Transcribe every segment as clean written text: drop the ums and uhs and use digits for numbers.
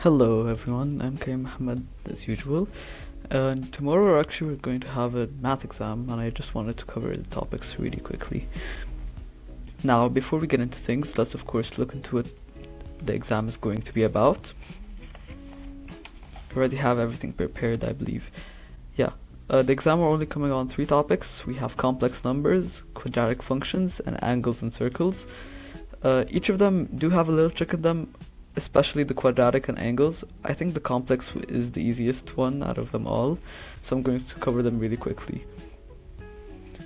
Hello everyone, I'm Karim Mohammed as usual, and tomorrow actually we're going to have a math exam and I just wanted to cover the topics really quickly. Now before we get into things, let's of course look into what the exam is going to be about. I already have everything prepared, I believe. The exam are only coming on 3 topics. We have complex numbers, quadratic functions, and angles and circles. Each of them do have a little trick in them, especially the quadratic and angles. I think the complex is the easiest one out of them all, so I'm going to cover them really quickly.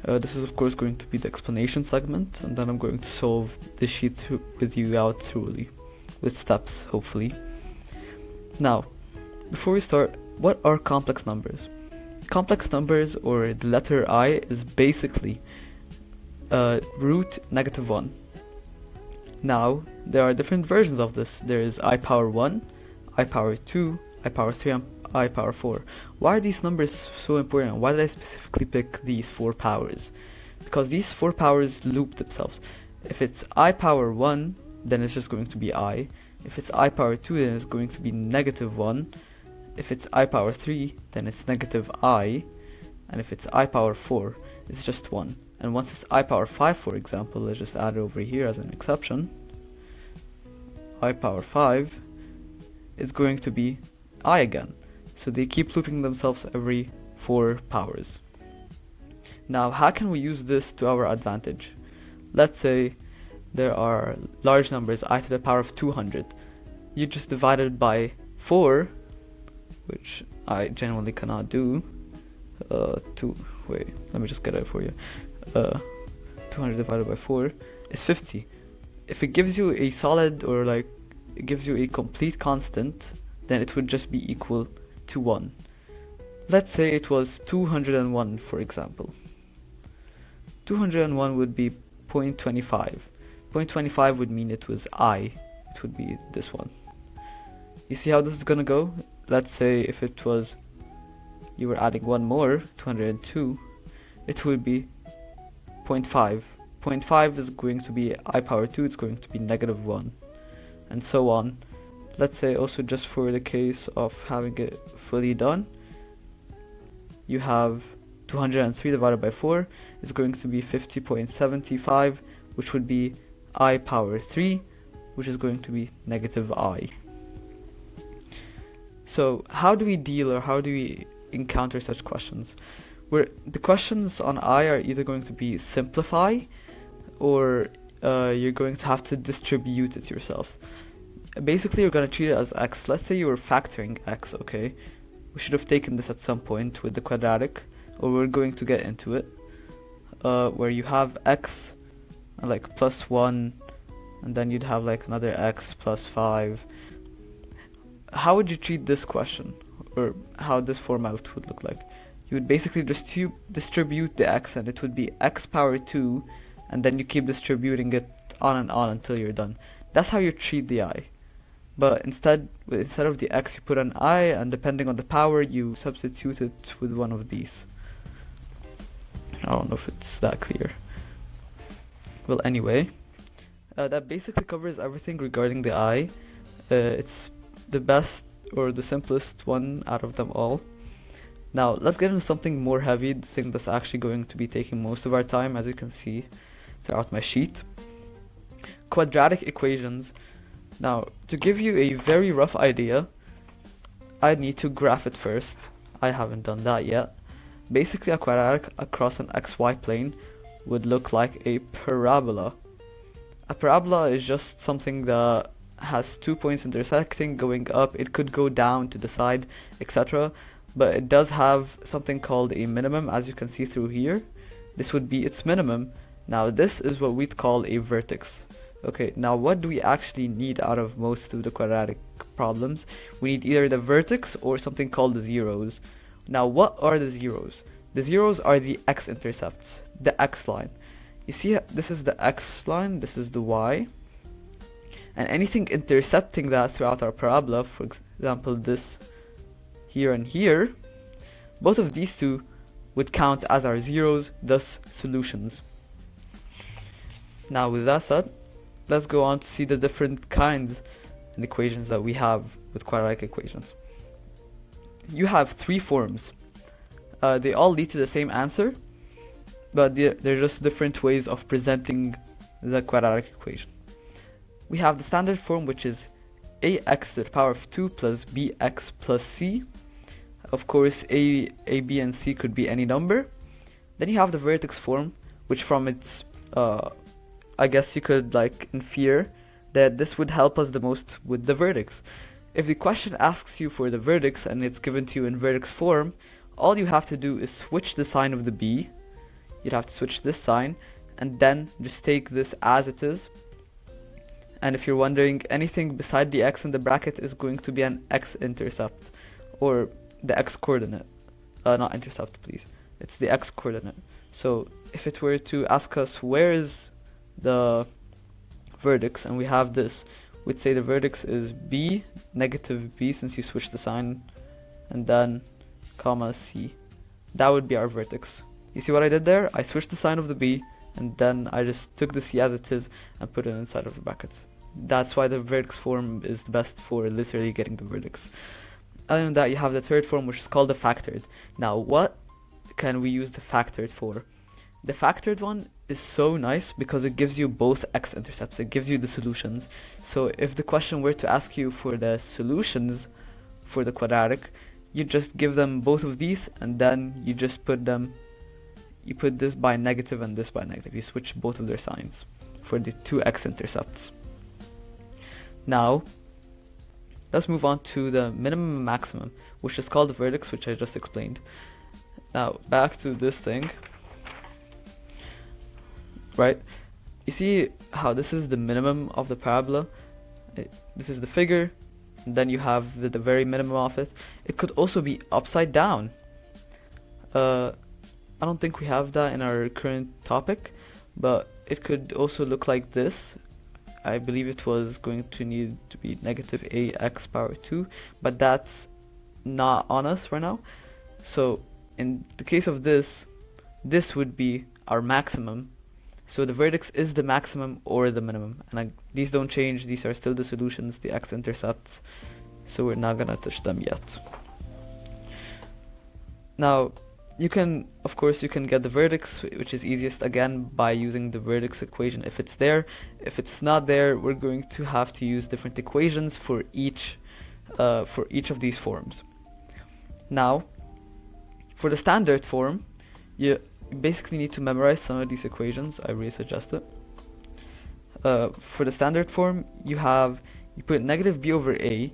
This is of course going to be the explanation segment, and then I'm going to solve the sheet with you out thoroughly, with steps hopefully. Now, before we start, what are complex numbers? Complex numbers, or the letter I, is basically root -1. Now, there are different versions of this. There is I power 1, I power 2, I power 3, and I power 4. Why are these numbers so important? Why did I specifically pick these 4 powers? Because these 4 powers loop themselves. If it's I power 1, then it's just going to be I. If it's I power 2, then it's going to be -1. If it's I power 3, then it's -I. And if it's I power 4, it's just 1. And once it's I power 5, for example, let's just add it over here as an exception. I power 5 is going to be I again. So they keep looping themselves every 4 powers. Now, how can we use this to our advantage? Let's say there are large numbers, I to the power of 200. You just divide it by 4, which I generally cannot do. Wait, let me just get it for you. 200 divided by 4 is 50. If it gives you a solid, or like it gives you a complete constant, then it would just be equal to 1. Let's say it was 201, for example. 201 would be 0.25. 0.25 would mean it was I. It would be this one. You see how this is gonna go? Let's say if it was, you were adding one more, 202, it would be 0.5. 0.5 is going to be I power 2, it's going to be -1, and so on. Let's say also, just for the case of having it fully done, you have 203 divided by 4 is going to be 50.75, which would be I power 3, which is going to be -I. So how do we deal, or how do we encounter such questions? Where the questions on I are either going to be simplify, or you're going to have to distribute it yourself. Basically, you're going to treat it as x. Let's say you were factoring x, okay? We should have taken this at some point with the quadratic, or we're going to get into it, where you have x like +1, and then you'd have like another x +5. How would you treat this question, or how this format would look like? You would basically distribute the x, and it would be x power 2, and then you keep distributing it on and on until you're done. That's how you treat the I. But instead of the x, you put an I, and depending on the power, you substitute it with one of these. I don't know if it's that clear. Well, anyway, that basically covers everything regarding the I. It's the best, or the simplest one out of them all. Now let's get into something more heavy, the thing that's actually going to be taking most of our time, as you can see throughout my sheet. Quadratic equations. Now, to give you a very rough idea, I need to graph it first. I haven't done that yet. Basically, a quadratic across an xy plane would look like a parabola. A parabola is just something that has 2 points intersecting, going up. It could go down to the side, etc. But it does have something called a minimum, as you can see through here. This would be its minimum. Now this is what we'd call a vertex. Okay, now what do we actually need out of most of the quadratic problems? We need either the vertex or something called the zeros. Now what are the zeros? The zeros are the x-intercepts, the x line. You see, this is the x line, this is the y. And anything intercepting that throughout our parabola, for example this here and here, both of these two would count as our zeros, thus solutions. Now with that said, let's go on to see the different kinds and equations that we have with quadratic equations. You have three forms. They all lead to the same answer, but they're just different ways of presenting the quadratic equation. We have the standard form, which is ax to the power of 2 plus bx plus c. Of course, a, b, and c could be any number. Then you have the vertex form, which from its, I guess you could like infer that this would help us the most with the vertex. If the question asks you for the vertex and it's given to you in vertex form, all you have to do is switch the sign of the b. You'd have to switch this sign and then just take this as it is. And if you're wondering, anything beside the x in the bracket is going to be an x-intercept, or the x-coordinate. Not intercept, please. It's the x-coordinate. So if it were to ask us where is the vertex, and we have this, we'd say the vertex is b, negative b, since you switch the sign, and then comma c. That would be our vertex. You see what I did there? I switched the sign of the b, and then I just took the c as it is and put it inside of the brackets. That's why the vertex form is the best for literally getting the vertex. Other than that, you have the third form, which is called the factored. Now, what can we use the factored for? The factored one is so nice because it gives you both x-intercepts. It gives you the solutions. So if the question were to ask you for the solutions for the quadratic, you just give them both of these, and then you just put them, you put this by negative and this by negative. You switch both of their signs for the two x-intercepts. Now, let's move on to the minimum and maximum, which is called the vertex, which I just explained. Now, back to this thing. Right? You see how this is the minimum of the parabola? This is the figure, and then you have the very minimum of it. It could also be upside down. I don't think we have that in our current topic, but it could also look like this. I believe it was going to need to be negative ax power 2, but that's not on us right now. So in the case of this, this would be our maximum. So the vertex is the maximum or the minimum, and these don't change. These are still the solutions, the x-intercepts, so we're not gonna touch them yet. Now, you can, of course, you can get the vertex, which is easiest again by using the vertex equation if it's there. If it's not there, we're going to have to use different equations for each of these forms. Now, for the standard form, you basically need to memorize some of these equations. I really suggest it. For the standard form, you put negative b over a,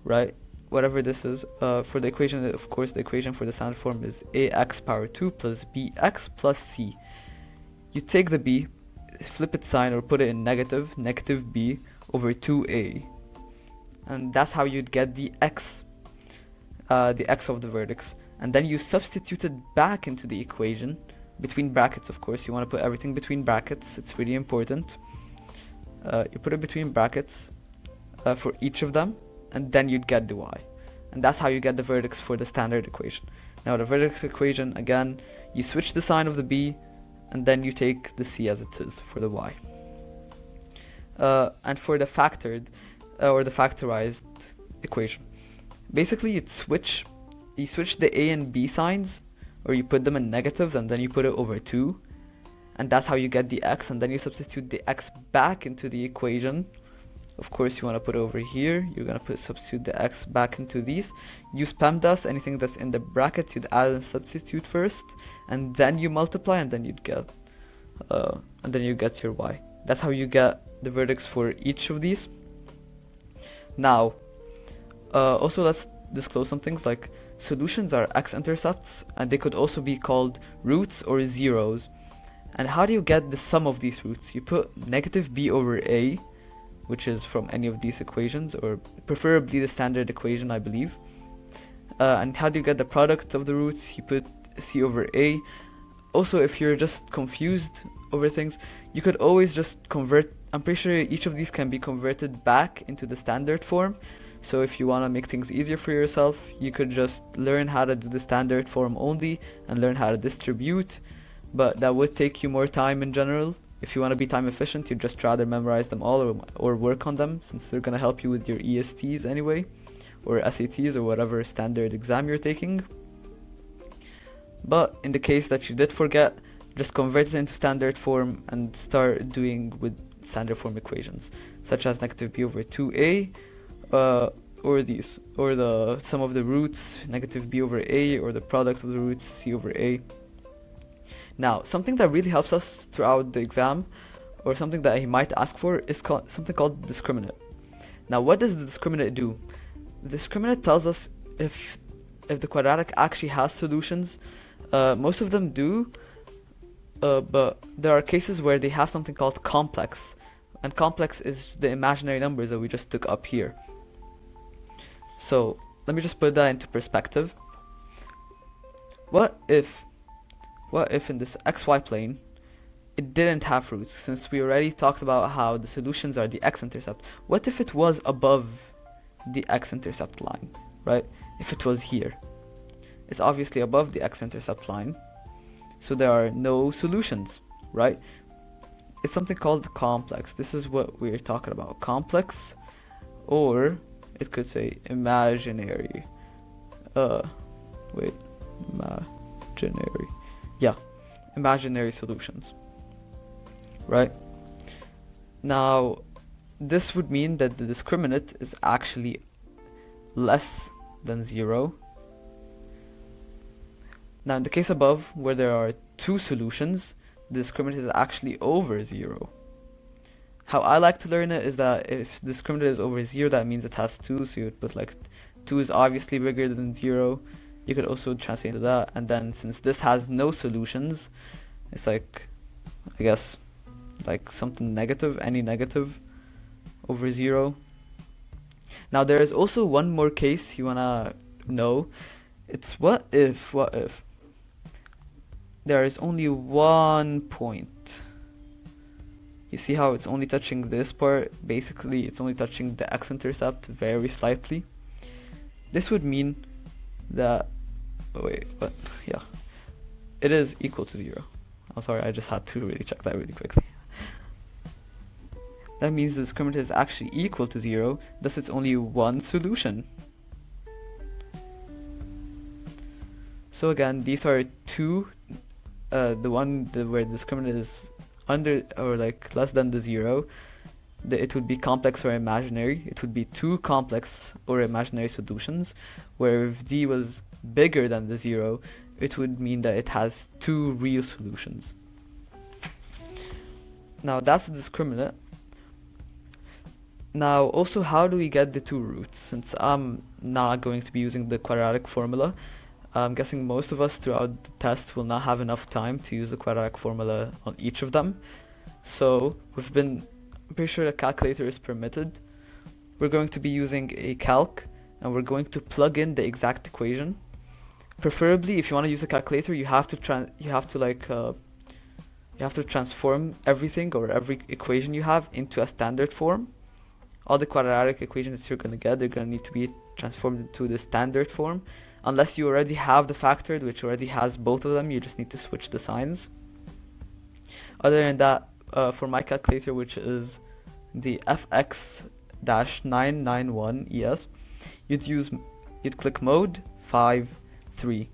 right? Whatever this is. For the equation, of course, the equation for the standard form is ax power 2 plus bx plus c. You take the b, flip its sign, or put it in negative b over 2a, and that's how you'd get the x of the vertex. And then you substitute it back into the equation, between brackets, of course. You want to put everything between brackets, it's really important. You put it between brackets for each of them, and then you'd get the y. And that's how you get the vertex for the standard equation. Now the vertex equation, again, you switch the sign of the b, and then you take the c as it is for the y. And for the factored, or the factorized equation, basically you switch the a and b signs, or you put them in negatives and then you put it over 2, and that's how you get the x, and then you substitute the x back into the equation. Of course, you want to put it over here. You're going to substitute the x back into these. Use PEMDAS. Anything that's in the brackets, you'd add and substitute first, and then you multiply, and then you'd get your y. That's how you get the vertex for each of these. Now, also let's disclose some things, like solutions are x-intercepts, and they could also be called roots or zeros. And how do you get the sum of these roots? You put negative b over a, which is from any of these equations, or preferably the standard equation, I believe. And how do you get the product of the roots? You put c over a. Also, if you're just confused over things, you could always just convert. I'm pretty sure each of these can be converted back into the standard form. So if you want to make things easier for yourself, you could just learn how to do the standard form only and learn how to distribute, but that would take you more time in general. If you want to be time efficient, you'd just rather memorize them all or work on them, since they're going to help you with your ESTs anyway, or SATs, or whatever standard exam you're taking. But in the case that you did forget, just convert it into standard form and start doing with standard form equations, such as negative b over 2a, or the sum of the roots, negative b over a, or the product of the roots, c over a. Now, something that really helps us throughout the exam, or something that he might ask for, is something called discriminant. Now, what does the discriminant do? The discriminant tells us if the quadratic actually has solutions. Most of them do, but there are cases where they have something called complex, and complex is the imaginary numbers that we just took up here. So let me just put that into perspective. What if in this xy plane it didn't have roots, since we already talked about how the solutions are the x-intercept? What if it was above the x-intercept line, right? If it was here, it's obviously above the x-intercept line, so there are no solutions, right? It's something called complex. This is what we're talking about, complex, or it could say imaginary. Imaginary. Yeah, imaginary solutions, right? Now, this would mean that the discriminant is actually less than 0. Now, in the case above, where there are two solutions, the discriminant is actually over 0. How I like to learn it is that if the discriminant is over 0, that means it has 2, so you would put like 2 is obviously bigger than 0. You could also translate into that, and then since this has no solutions, it's like, I guess, like something negative, any negative over 0. Now there is also one more case you wanna know. It's what if there is only one point. You see how it's only touching this part? Basically, it's only touching the x-intercept very slightly. This would mean that, yeah, it is equal to 0. I'm sorry, I just had to really check that really quickly. That means the discriminant is actually equal to 0, thus it's only one solution. So again, these are two, where the discriminant is under or like less than the 0, it would be complex or imaginary. It would be two complex or imaginary solutions, where if d was bigger than the 0, it would mean that it has two real solutions. Now that's the discriminant. Now also, how do we get the two roots? Since I'm not going to be using the quadratic formula, I'm guessing most of us throughout the test will not have enough time to use the quadratic formula on each of them. So I'm pretty sure a calculator is permitted. We're going to be using a calc, and we're going to plug in the exact equation. Preferably, if you want to use a calculator, you have to transform everything, or every equation you have, into a standard form. All the quadratic equations that you're going to get, they're going to need to be transformed into the standard form. Unless you already have the factored, which already has both of them, you just need to switch the signs. Other than that, for my calculator, which is the FX-991ES, you'd click mode 5 3,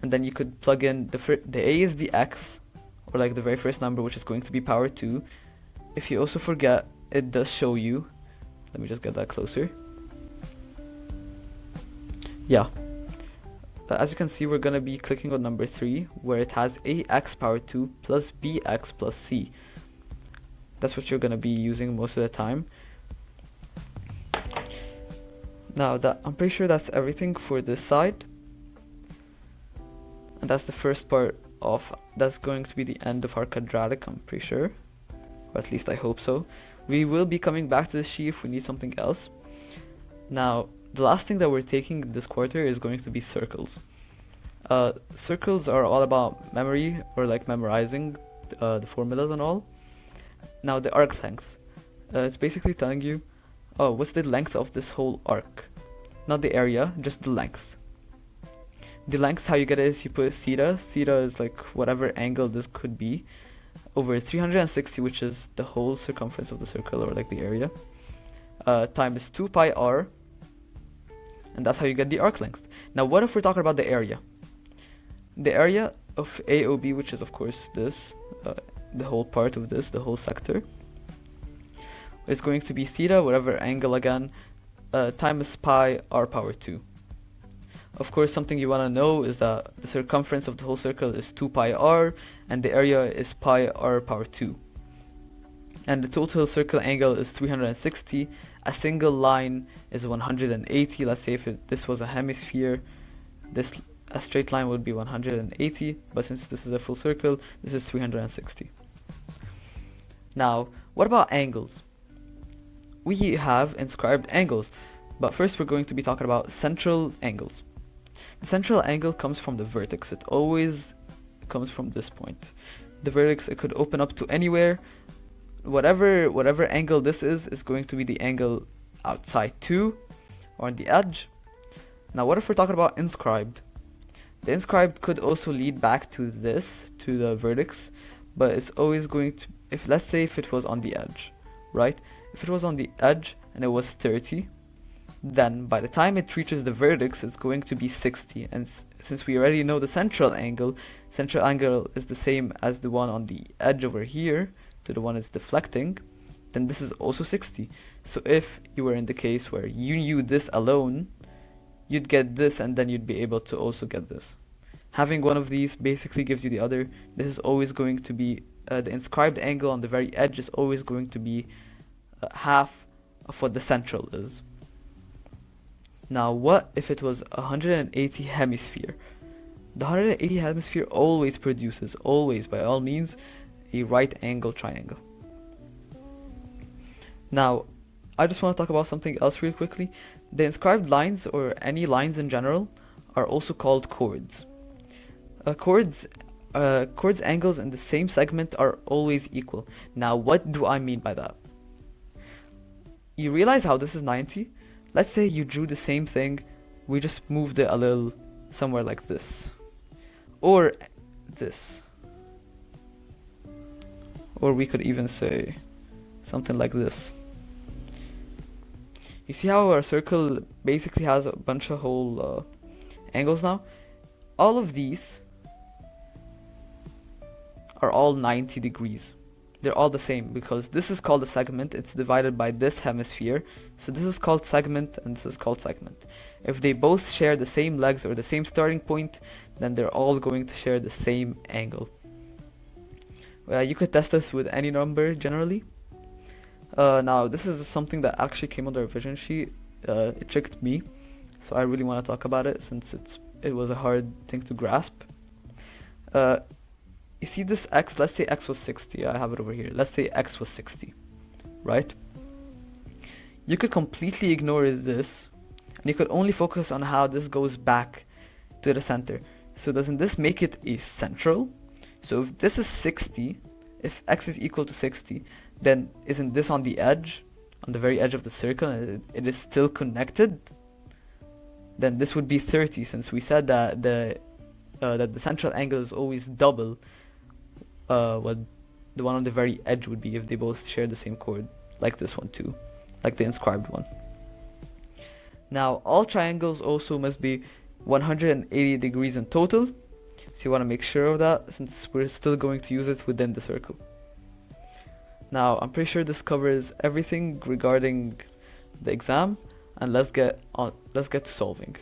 and then you could plug in the A is the X, or like the very first number, which is going to be power 2. If you also forget, it does show you. Let me just get that closer. Yeah. As you can see, we're gonna be clicking on number 3, where it has ax power 2 plus bx plus c. That's what you're gonna be using most of the time. Now I'm pretty sure that's everything for this side, and that's the first part of. That's going to be the end of our quadratic, I'm pretty sure, or at least I hope so. We will be coming back to this sheet if we need something else. Now, the last thing that we're taking this quarter is going to be circles. Circles are all about memory, or like memorizing the formulas and all. Now the arc length, it's basically telling you, oh, what's the length of this whole arc? Not the area, just the length. The length, how you get it is you put theta. Theta is like whatever angle this could be, over 360, which is the whole circumference of the circle, or like the area, times 2 pi r, and that's how you get the arc length. Now what if we're talking about the area? The area of AOB, which is of course this, the whole part of this, the whole sector, is going to be theta, whatever angle again, times pi r power 2. Of course, something you want to know is that the circumference of the whole circle is 2 pi r, and the area is pi r power 2. And the total circle angle is 360. A single line is 180. Let's say if this was a hemisphere, a straight line would be 180, but since this is a full circle, this is 360. Now, what about angles? We have inscribed angles, but first we're going to be talking about central angles. The central angle comes from the vertex. It always comes from this point. The vertex, it could open up to anywhere. Whatever angle this is going to be the angle outside too, or on the edge. Now what if we're talking about inscribed? The inscribed could also lead back to this, to the vertex, but it's always going to, let's say if it was on the edge, right? If it was on the edge and it was 30, then by the time it reaches the vertex, it's going to be 60. And since we already know the central angle is the same as the one on the edge over here, to the one it's deflecting, then this is also 60. So if you were in the case where you knew this alone, you'd get this, and then you'd be able to also get this. Having one of these basically gives you the other. This is always going to be, the inscribed angle on the very edge is always going to be half of what the central is. Now what if it was 180 hemisphere? The 180 hemisphere always produces, always by all means, a right angle triangle. Now I just want to talk about something else real quickly. The inscribed lines, or any lines in general, are also called chords. Chords angles in the same segment are always equal. Now what do I mean by that? You realize how this is 90? Let's say you drew the same thing, we just moved it a little somewhere like this, or this, or we could even say something like this. You see how our circle basically has a bunch of whole angles now? All of these are all 90 degrees. They're all the same because this is called a segment. It's divided by this hemisphere. So this is called segment and this is called segment. If they both share the same legs or the same starting point, then they're all going to share the same angle. You could test this with any number generally. Now this is something that actually came on the revision sheet. It tricked me, so I really want to talk about it since it was a hard thing to grasp. You see this x, let's say x was 60, I have it over here, let's say x was 60, right? You could completely ignore this, and you could only focus on how this goes back to the center. So doesn't this make it a central? So if this is 60, if x is equal to 60, then isn't this on the edge, on the very edge of the circle, and it is still connected? Then this would be 30, since we said that the central angle is always double what the one on the very edge would be if they both share the same chord, like this one too, like the inscribed one. Now all triangles also must be 180 degrees in total, so you want to make sure of that since we're still going to use it within the circle. Now I'm pretty sure this covers everything regarding the exam, and let's get to solving.